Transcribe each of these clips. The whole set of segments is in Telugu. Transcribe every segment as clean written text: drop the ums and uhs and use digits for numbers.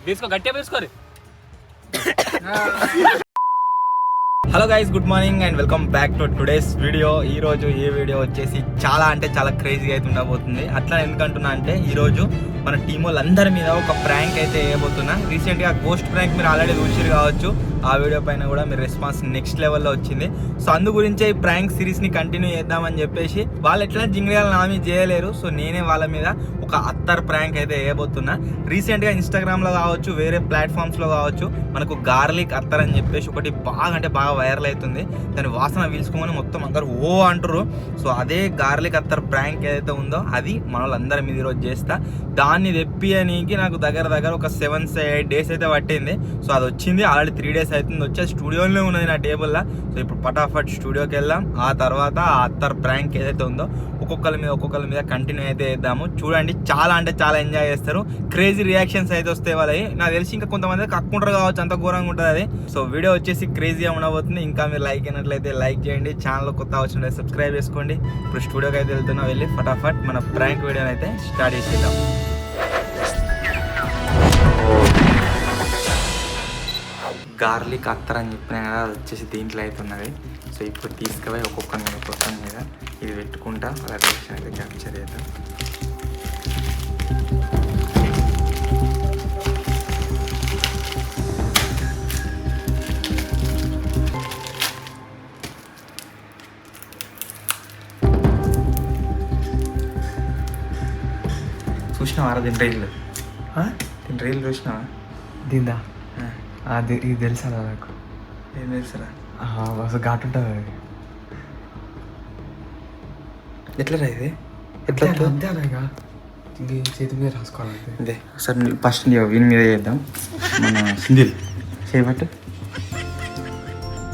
తీసుకో గట్టిగా తీసుకోరు. Hello guys, good morning and welcome back to today's video. ఈ రోజు ఈ వీడియో వచ్చేసి చాలా అంటే చాలా క్రేజీగా అయితే ఉండబోతుంది. అట్లా ఎందుకంటున్నా అంటే ఈరోజు మన టీం వాళ్ళందరి మీద ఒక ప్రాంక్ అయితే వేయబోతున్నా. రీసెంట్గా గోస్ట్ ప్రాంక్ మీరు ఆల్రెడీ చూసిరు కావచ్చు. ఆ వీడియో పైన కూడా మీరు రెస్పాన్స్ నెక్స్ట్ లెవెల్లో వచ్చింది. సో అందు గురించే ఈ ప్రాంక్ సిరీస్ని కంటిన్యూ చేద్దామని చెప్పేసి వాళ్ళు ఎట్లా జింగిలియాలు నామీ చేయలేరు. సో నేనే వాళ్ళ మీద ఒక అత్తర్ ప్రాంక్ అయితే వేయబోతున్నా. రీసెంట్గా ఇన్స్టాగ్రామ్లో కావచ్చు, వేరే ప్లాట్ఫామ్స్లో కావచ్చు, మనకు గార్లిక్ అత్తర్ అని చెప్పేసి ఒకటి బాగా అంటే బాగా వైరల్ అవుతుంది. దాని వాసన పీల్చుకోమని మొత్తం అందరు ఓ అంటారు. సో అదే గార్లిక్ అత్తర్ ప్రాంక్ ఏదైతే ఉందో అది మన వాళ్ళందరి మీద ఈరోజు చేస్తా. దాన్ని తెప్పియనీకి నాకు దగ్గర ఒక 7-8 డేస్ అయితే పట్టింది. సో అది వచ్చింది ఆల్రెడీ 3 డేస్ అవుతుంది. వచ్చేసి స్టూడియోలోనే ఉన్నది నా టేబుల్లో. సో ఇప్పుడు పటాఫట్ స్టూడియోకి వెళ్దాం. ఆ తర్వాత ఆ అత్తర్ ప్రాంక్ ఏదైతే ఉందో ఒక్కొక్కరి మీద కంటిన్యూ అయితే చేద్దాము. చూడండి, చాలా అంటే చాలా ఎంజాయ్ చేస్తారు. క్రేజీ రియాక్షన్స్ అయితే వస్తాయి వాళ్ళవి. నాకు తెలిసి ఇంకా కొంతమంది కక్కుంటారు కావచ్చు, అంత ఘోరంగా ఉంటుంది అది. సో వీడియో వచ్చేసి క్రేజీగా ఉండబోతుంది. ఇంకా మీరు లైక్ అయినట్లయితే లైక్ చేయండి, ఛానల్ కొత్త వచ్చినట్లయితే సబ్స్క్రైబ్ చేసుకోండి. ఇప్పుడు స్టూడియోకి అయితే వెళ్తున్నా. వెళ్ళి ఫటాఫట్ మన ప్రాంక్ వీడియోని అయితే స్టార్ట్ చేసేద్దాం. గార్లిక్ అత్తర్ అని చెప్పినా కదా, అది వచ్చేసి దీంట్లో అయితే ఉన్నది. సో ఇప్పుడు తీసుకుపోయి ఒక్కొక్కరి మీద ఇది పెట్టుకుంటా అలా రియాక్షన్ అయితే క్యాప్చర్ చేద్దాం. చూసినావా దీని రీల్ చూసినావా? దీందా అది ఇది తెలుసా నాకు? ఏం తెలుసురా? అసలు ఘాటు ఉంటుంది అది. ఎట్లా రా ఇది? అంతే అనగా చేతి మీద రాసుకోవాలి. అదే ఒకసారి ఫస్ట్ వీని మీద చేద్దాం. మన సింధిల్ చేయబట్టు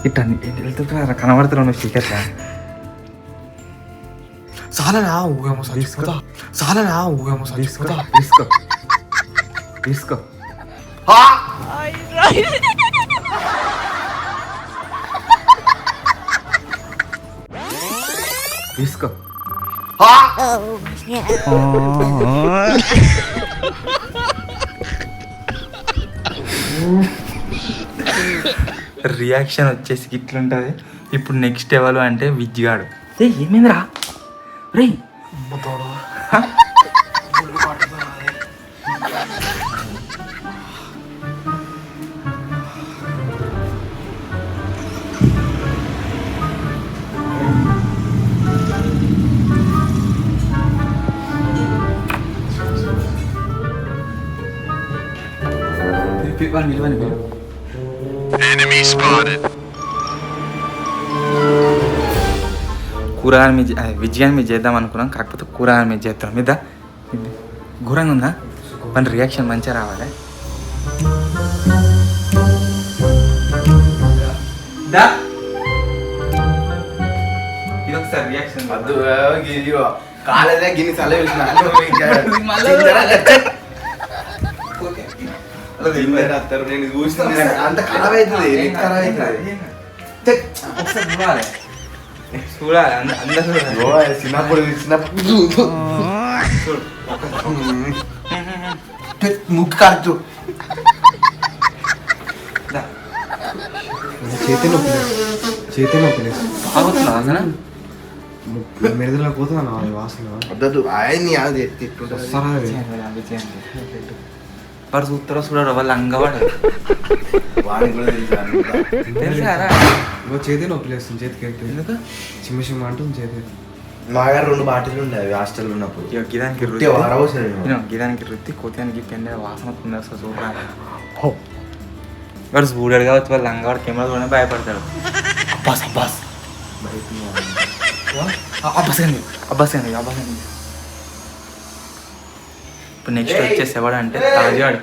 ఇట్లా వెళ్తుంటా కనబడుతున్నావు నువ్వు స్టిక్కర్లా. చాలనా ఊగేమో తీసుకో. చాలనా ఊగేమో తీసుకో. తీసుకో తీసుకో. రియాక్షన్ వచ్చేసి ఇట్లుంటుంది. ఇప్పుడు నెక్స్ట్ ఎవరు అంటే విజ్గాడు. ఏమైందిరా రే? కూరగాయల మీద విజయాన్ని మీద చేద్దాం అనుకున్నాం, కాకపోతే కూరగాయల మీద చేద్దాం. మీద ఘోరంగా ఉందా? మన రియాక్షన్ మంచిగా రావాలి. ఇది ఒకసారి రియాక్షన్ కాలేదా గిన్ని సలహా నేను చూసిన అంత ఖరాబ్ అవుతుంది. చూడాలి అందరూ చిన్నప్పుడు ముక్కు కాదు. చేతి నొప్పి వాసన మెరుదల పోతున్నా వాసన వద్దదు. ఆయన్ని అది వాడు చూస్తారో చూడరు, వాళ్ళు అంగవాడు తెలుసారా? చేతి నొప్పి లేస్తుంది. చేతికి ఎందుకు చిమ్మ అంటుంది చేతి. మా గారు 2 బాటిల్ ఉండేవి హాస్టల్ ఉన్నప్పుడు. గిదానికి రుత్తి కోతానికి పెండ వాసన వస్తుంది అసలు చూడరా. వాడు చూడాడు కావచ్చు, వాళ్ళు అంగవాడు కెమెరా చూడని భయపడతాడు. అబ్బాస్ అబ్బాస్ అబ్బాస్ కానీ అబ్బాస్ కానీ అబ్బాస్ కానీ. ఇప్పుడు నెక్స్ట్ వచ్చేసి ఎవడంటే తాజాడు.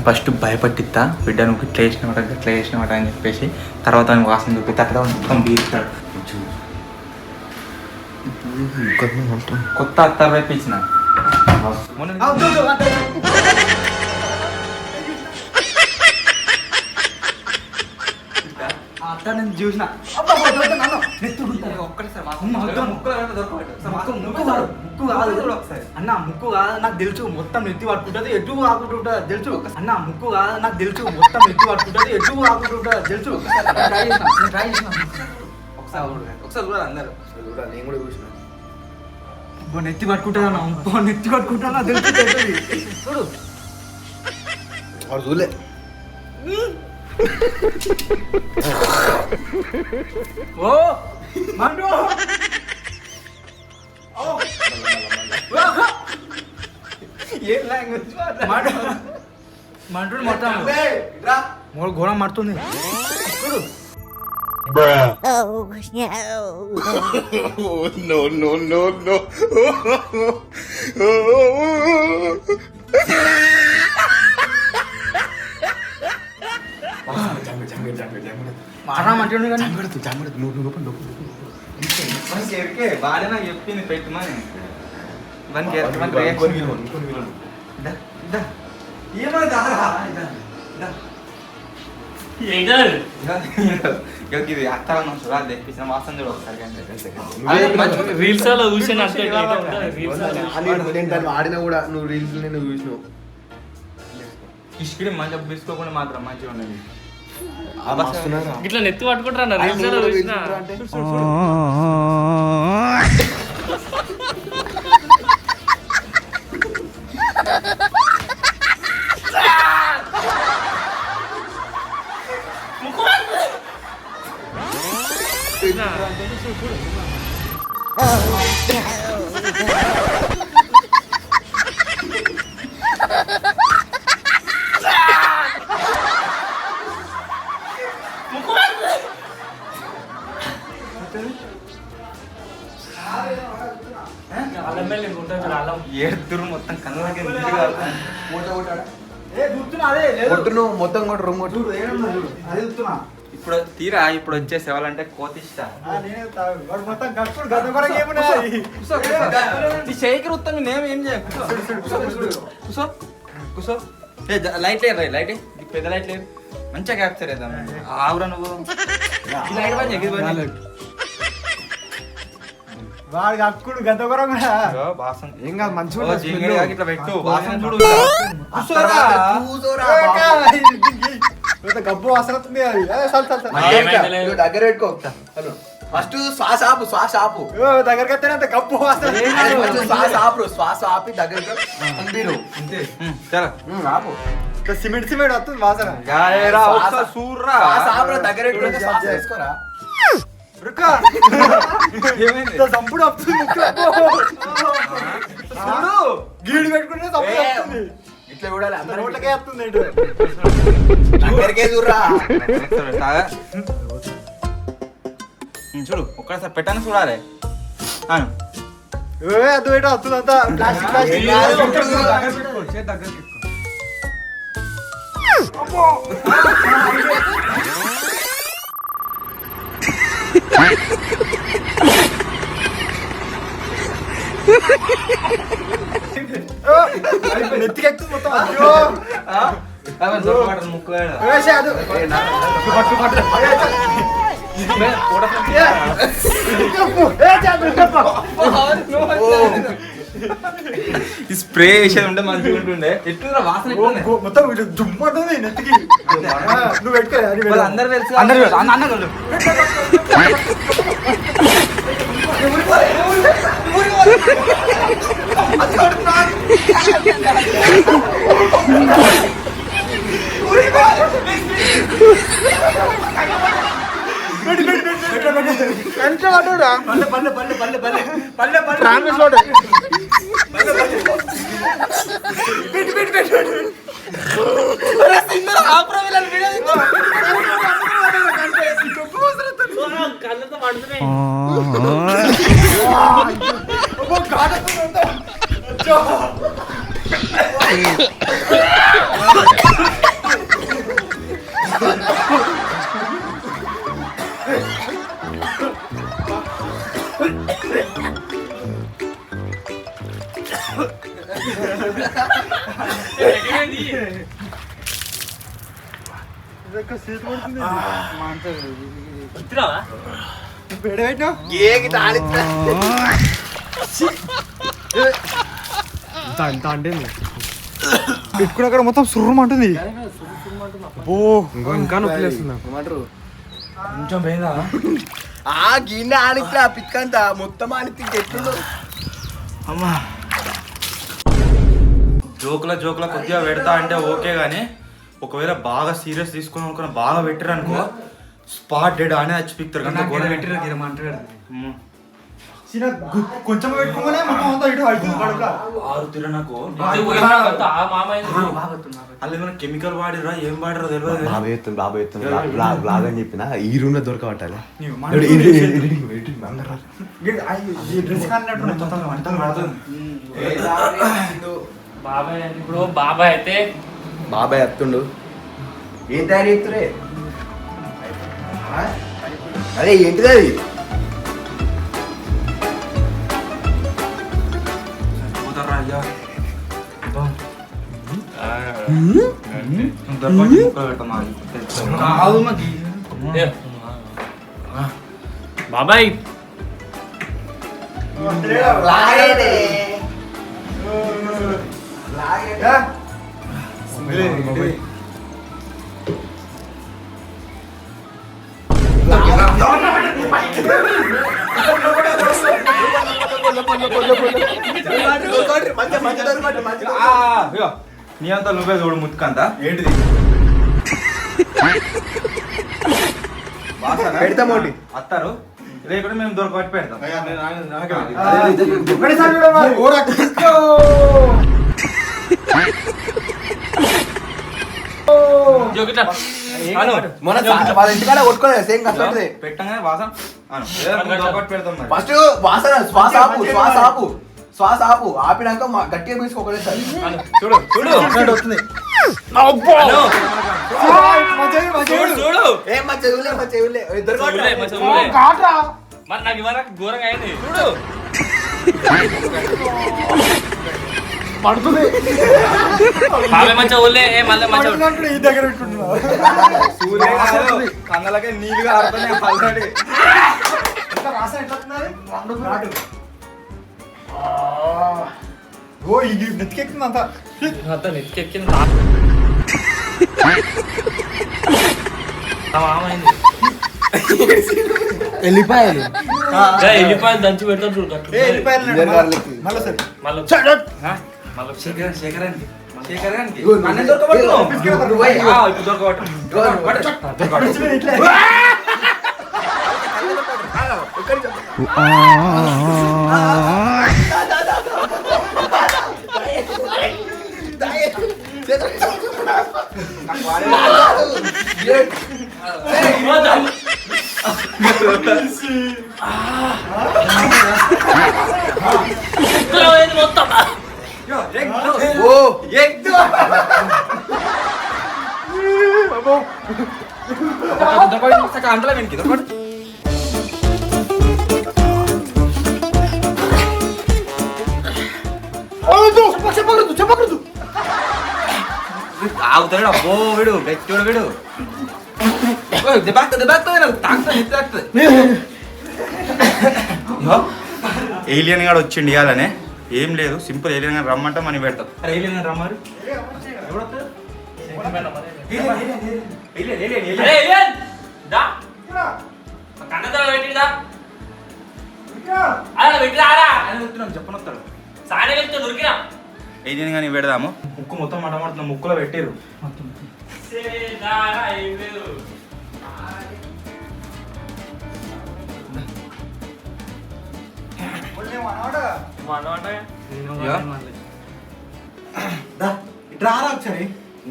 ఫస్ట్ భయపట్టిస్తా, బిడ్డ నువ్వు ఇట్లా చేసినవాట అని చెప్పేసి. తర్వాత వాసన చూపి అట్లా మొత్తం బీరుతాడు. కొత్త అత్తారు వైపు ఇచ్చిన అట్లా నేను చూసిన ఒక్కసారి ముక్కు కాదు అన్న, ముక్కు కాదు నాకు తెలుసు మొత్తం నెత్తి పట్టుకుంటది, ఎటు ఆకుంటుంటది తెలుసు అన్న, ముక్కు కాదు నాకు తెలుసు మొత్తం నెత్తి పట్టుకుంటది, ఎటు ఆకుంటుంటది తెలుసు. ట్రై చేసిన ఒకసారి కూడా అందరు నేను కూడా చూసిన. నెత్తి పట్టుకుంటా నెత్తి పట్టుకుంటా తెలుసు చూడు. వాడు చూడలే. ఓ మండు ఏం లాంగ్వేజ్ మంటుడు మొత్తం మూడు ఘోరం మడుతుంది చూడు. మాట మంటుడు కానీ బాగా నాకు చెప్పింది పెట్టుమని ఇది అక్కడ చూడాలి తెప్పించిన వాసన చూడ ఒకసారి రీల్స్ లో చూసిన ఆడినా కూడా నువ్వు రీల్స్ నేను చూసినావు. ఇసుకుడి మంచిగా బిసుకోకుండా మాత్రం మంచిగా ఉన్నది. ఇట్లా నెత్తి పట్టుకుంటారా రీల్స్ లో చూసిన ఏడుతురు మొత్తం కళ్ళకి మొత్తం కూడా రూమ్ ఇప్పుడు తీరా ఇప్పుడు వచ్చేసి ఎవరంటే కోతిష్ట షేక్ వృత్తం నేనేం చేయకు కూసో లైట్ లేదు లైట్ పెద్ద లైట్ లేదు మంచిగా క్యాప్చర్ అవుతాం ఆవురా నువ్వు లైట్ పని చెక్కి వాడు కక్కుడు గత వాసన ఏం కాదు మంచిగా ఇట్లా పెట్టు వాసన చూడు గబ్బు వాసన వస్తుంది అది. దగ్గర పెట్టుకో. ఫస్ట్ శ్వాస ఆపు, శ్వాస ఆపు. దగ్గరికి వస్తేనే అంత గబ్బు వాసన. శ్వాస ఆపు, శ్వాస ఆపి దగ్గర ఆపు. సిమెంట్ సిమెంట్ వస్తుంది వాసన. సూర్రా దగ్గర పెట్టుకుంటే శ్వాస తీసుకోరా. సంపుడు వస్తుంది గీడు పెట్టుకుంటే సంపుడు వస్తుంది. ఇట్లా చూడాలి అందరూ నోట్లకే వస్తుంది. దగ్గరికే చూడరా. చూడు ఒక్కసారి పెట్టాను చూడాలి అది బయట వస్తుంది అంతా ప్లాస్టిక్ ప్లాస్టిక్. నెత్తికెక్కుతుంది మొత్తం. ముక్కు స్ప్రే వేసేది ఉంటే మంచిగా ఉంటుండే. ఎట్లా వాసన మొత్తం జుమ్మంటుంది నెత్తికి. నువ్వు పెట్టుకోలే అందరు తెలుసు కళ్ళతో పడుతున్నాయి. పెట్టుకుని అక్కడ మొత్తం సుర్రమంటుంది. ఇంకా కొంచెం పోయిందా ఆ గిన్నె ఆనికిరా పిక్కంతా మొత్తం ఆనికి ఎట్లుండు. అమ్మా జోకుల కొద్దిగా పెడతా అంటే ఓకే గానీ ఒకవేళ బాగా సీరియస్ తీసుకుని అనుకున్న బాగా పెట్టారు అనుకో స్పాట్ డెడ్ అనే వచ్చి పిక్తారు కదా గోడ పెట్టిరు కొంచెం పెట్టుకోగానే మొత్తం అంతా ఇటు ఆరుతురా నాకు అలా ఏమైనా కెమికల్ వాడిరా ఏం వాడిరా తెలియదు. బాబా బ్లాగ్ అని చెప్పిన ఈ రూమ్ లో దొరకబట్టాలి. ఇప్పుడు బాబాయ్ అయితే బాబాయ్ వస్తుండు. ఏం తయారు చేస్తురే? అదే ఏంటిది అది? అయ్యా బాబాయ్ నీ అంతా నువ్వే చూడు ముత్తుకంతా ఏంటిది పెడతామోటి అత్తారు లేకుంటే మేము దొరకబట్టి పెడతాం. వాళ్ళ ఇంటికాడ కొట్టుకోలేదు సేమ్ కష్టపడుతుంది. పెట్టగానే వాసన దొరకబట్టి పెడతాం. ఫస్ట్ వాసన శ్వాస ఆపు ఆపినాక గట్టిగా పీసుకోకలేదు సార్. చూడు వస్తుంది. చూడు ఏం మంచిగా మరి నాకు ఇవాళ ఘోరంగా అయింది. చూడు పడుతుంది బాబాయ్ మంచిగా ఊళ్ళే మళ్ళీ మంచిగా ఈ దగ్గర పెట్టుకుంటున్నా. కన్నలకే నీళ్ళుగా ఆడుతున్నాయి ఆల్రెడీ. వాసన ఎట్లా ఓ ఇది నెత్తికెక్కింది అంతా. అంతా నెత్తికెక్కింది. ఎల్లిపాయలు ఎల్లిపాయలు దంచి పెడతారు చూడు. శేఖరానికి మొత్తం అంటలా వెనక్కి చెప్పకూడదు. ఆగుతాడు. అబ్బో వీడు గట్టివాడు వీడు. ఏలియన్ గాడు వచ్చిండి ఇవ్వాలనే ఏం లేదు సింపుల్. ఏలియన్ గారు రమ్మంటే మనం పెడతాం. ఏలియన్ గారు రమ్మారు. చెప్పనొస్తాడు. ఏలియన్ గాని పెడదాము. ముక్కు మొత్తం మటమడుతున్న ముక్కులో పెట్టారు.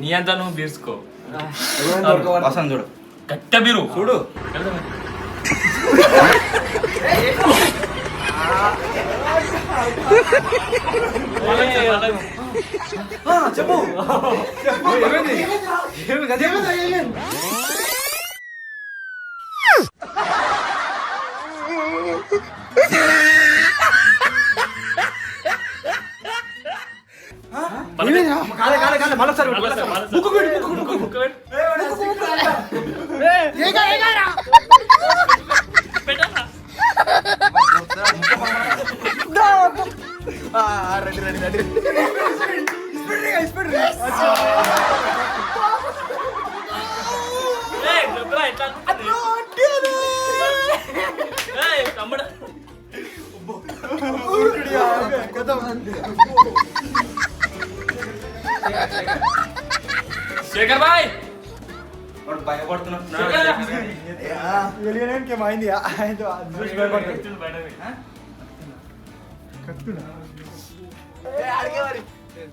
నీ అంతా నువ్వు బీర్చుకో. వసంత్ చూడు కట్ట బీరు చూడు. చెప్పు మళ్ళీ రెడీ రెడీ రెడీ శేఖర్ బాయ్ ఏమైంది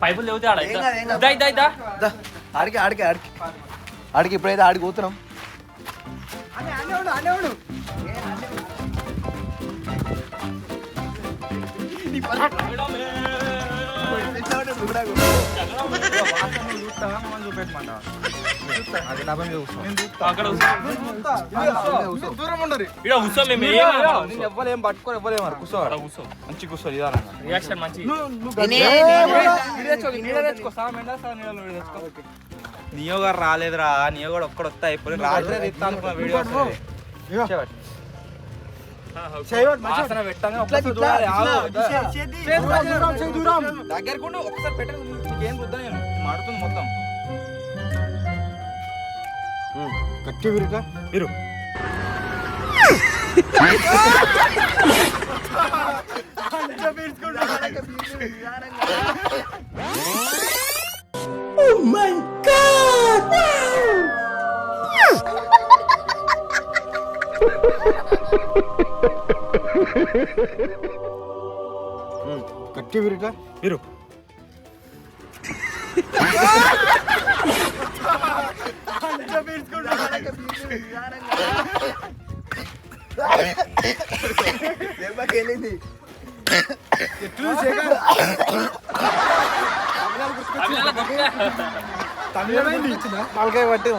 పైపులు లేవుతే ఆడికి ఆడికి ఆడికి ఆడికి ఇప్పుడైతే ఆడికి పోతున్నాం. ఎవ్వలేం పట్టుకోరు ఎవ్వలేం కూర్చోవాలి మంచి కూర్చోవాలి రియాక్షన్ మంచి నియో గారు రాలేదురా నియో కూడా ఒక్కడ వస్తా అయిపోయి రాత్రి ఇస్తా అనుకున్న వీడియో దగ్గరకు ఒకసారి పెట్టండి నీకేం వద్దా నేను మాడుతుంది మొత్తం కట్టి విరుగా మీరు కట్టి విరుగా మీరు దెబ్బకెళ్ళింది. తలకాయ పట్టి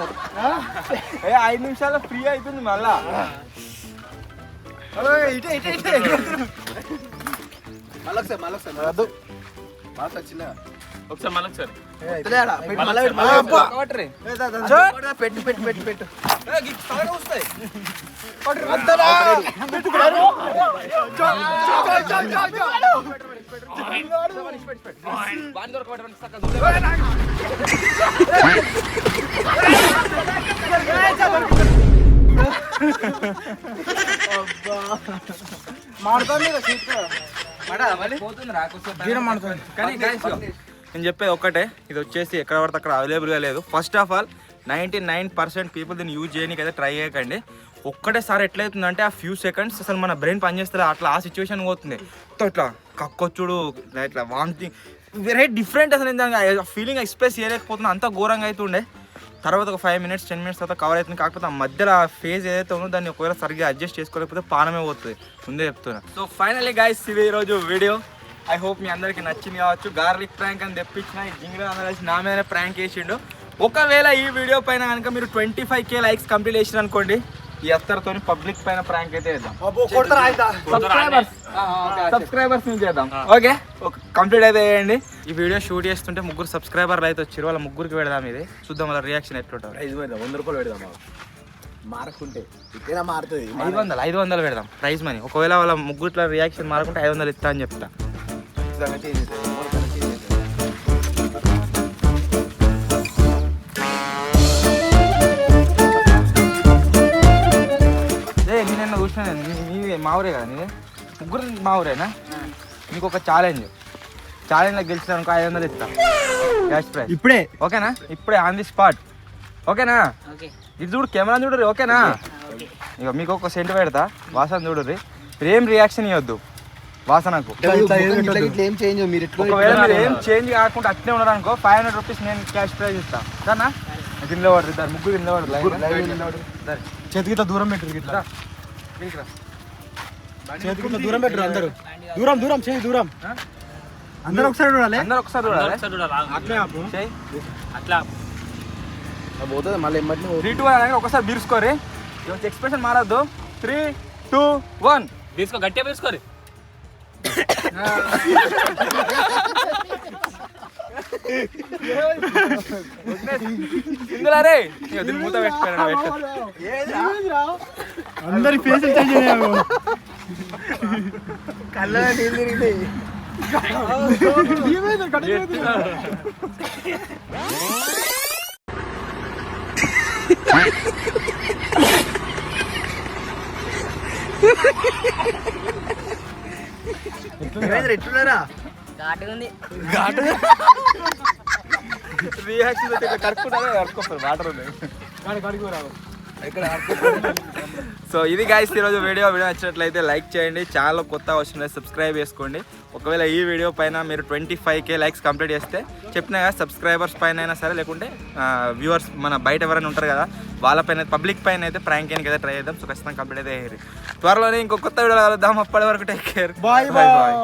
5 నిమిషాల్లో ఫ్రీ అవుతుంది మళ్ళా మళ్ళొకసారి చిన్న ఒకసారి మళ్ళీ ఒకసారి పెట్టు పెట్టు పెట్టు పెట్టు నేను చెప్పేది ఒక్కటే, ఇది వచ్చేసి ఎక్కడ పడితే అక్కడ అవైలబుల్గా లేదు. ఫస్ట్ ఆఫ్ ఆల్ 99% పీపుల్ దీన్ని యూజ్ చేయడానికి అయితే ట్రై చేయకండి. ఒక్కటేసారి ఎట్లయితుందంటే ఆ ఫ్యూ సెకండ్స్ అసలు మన బ్రెయిన్ పనిచేస్తుంది, అట్లా ఆ సిచ్యువేషన్ పోతుంది. ఇట్లా కక్కొచ్చుడు ఇట్లా వామిటింగ్ వెరీ డిఫరెంట్. అసలు నేను ఫీలింగ్ ఎక్స్ప్రెస్ చేయలేకపోతున్నా, అంత ఘోరంగా అవుతుండే. తర్వాత ఒక 5 minutes 10 minutes తర్వాత కవర్ అవుతుంది. కాకపోతే ఆ మధ్యలో ఆ ఫేజ్ ఏదైతే ఉందో దాన్ని ఒకవేళ సరిగ్గా అడ్జస్ట్ చేసుకోలేకపోతే పానమే పోతుంది, ముందే చెప్తున్నా. సో ఫైనల్లీ గైస్ ఇది ఈరోజు వీడియో. ఐ హోప్ మీ అందరికీ నచ్చింది కావచ్చు. గార్లిక్ ప్రాంక్ అని తెప్పించిన ఈ జింగిల్ అందరూ నా మీద ప్రాంక్ చేసిండు. ఒకవేళ ఈ వీడియో పైన కనుక మీరు 25K లైక్స్ కంప్లీట్ చేసిన అనుకోండి, ఈ అత్తర్తో పబ్లిక్ పైన ప్రాంక్ అయితే చేద్దాం. సబ్స్క్రైబర్స్ నుంచి చేద్దాం. ఓకే కంప్లీట్ అయితే చేయండి. ఈ వీడియో షూట్ చేస్తుంటే 3 సబ్స్క్రైబర్లు అయితే వచ్చారు, వాళ్ళ 3కి పెడదాం. ఇది చూద్దాం వాళ్ళ రియాక్షన్ ఎట్లుంటారు. 100 రూపాయలు పెడదాం మారుకుంటే ఇట్లా మారుతుంది. 500 పెడదాం ప్రైజ్ మనీ. ఒకవేళ వాళ్ళ 3 రియాక్షన్ మారుకుంటే 500 ఇస్తా అని చెప్తా. నేను చూసిన నీవే మా ఊరే కదా, నీవే 3 మా ఊరేనా? మీకు ఒక ఛాలెంజ్ గెలిచినానుకో 500 ఇస్తా క్యాష్ ప్రైజ్ ఇప్పుడే. ఓకేనా? ఇప్పుడే ఆన్ ది స్పాట్. ఓకేనా? ఇది చూడు, కెమెరా చూడరు. ఓకేనా? ఇక మీకు ఒక సెంట్ పెడతా, వాసన చూడరు. ఏం రియాక్షన్ ఇవ్వద్దు వాసనకు. ఒకవేళ మీరు ఏం చేంజ్ కాకుండా అట్లే ఉన్నారు అనుకో 500 రూపీస్ నేను క్యాష్ ప్రైజ్ ఇస్తా. దానా కింద పడుతుంది, 3 కింద పడుతుంది. చేతికి దూరం పెట్టరు, ఇట్లా చేతికి దూరం పెట్టరు. అందరూ దూరం దూరం చేయి, దూరం అందరూ ఒకసారి చూడాలి. అందరూ ఒకసారి చూడాలి. అట్లా పోతుంది మళ్ళీ 3, 2 అనగా ఒకసారి బీర్చుకోరి. ఎక్స్ప్రెషన్ మారద్దు. 3, 2, 1 తీసుకో, గట్టిగా తీసుకోరి. సింగులారే దీన్ని మూత పెట్టుకోరా అందరి ఫేస్ చేంజ్ అయ్యారు. కళ్ళ నీళ్ళు తిరిగినాయి. ఎట్లున్నారా రియాక్షన్ కడుక్కుంటారు వాటర్ ఉన్నాయి. సో ఇది గైస్ ఈరోజు వీడియో నచ్చినట్లయితే లైక్ చేయండి. ఛానల్ కొత్తగా వచ్చిన సబ్స్క్రైబ్ చేసుకోండి. ఒకవేళ ఈ వీడియో పైన మీరు 25K లైక్స్ కంప్లీట్ చేస్తే చెప్పినా కదా సబ్స్క్రైబర్స్ పైన అయినా సరే లేకుంటే వ్యూవర్స్ మన బయట ఎవరైనా ఉంటారు కదా వాళ్ళపైన పబ్లిక్ పైన అయితే ప్రాంక్ అయితే ట్రై చేద్దాం. సో ఖచ్చితంగా కంప్లీట్ అయితే త్వరలోనే ఇంకో కొత్త వీడియో కలుద్దాం. అప్పటి వరకు టేక్ కేర్. Bye bye.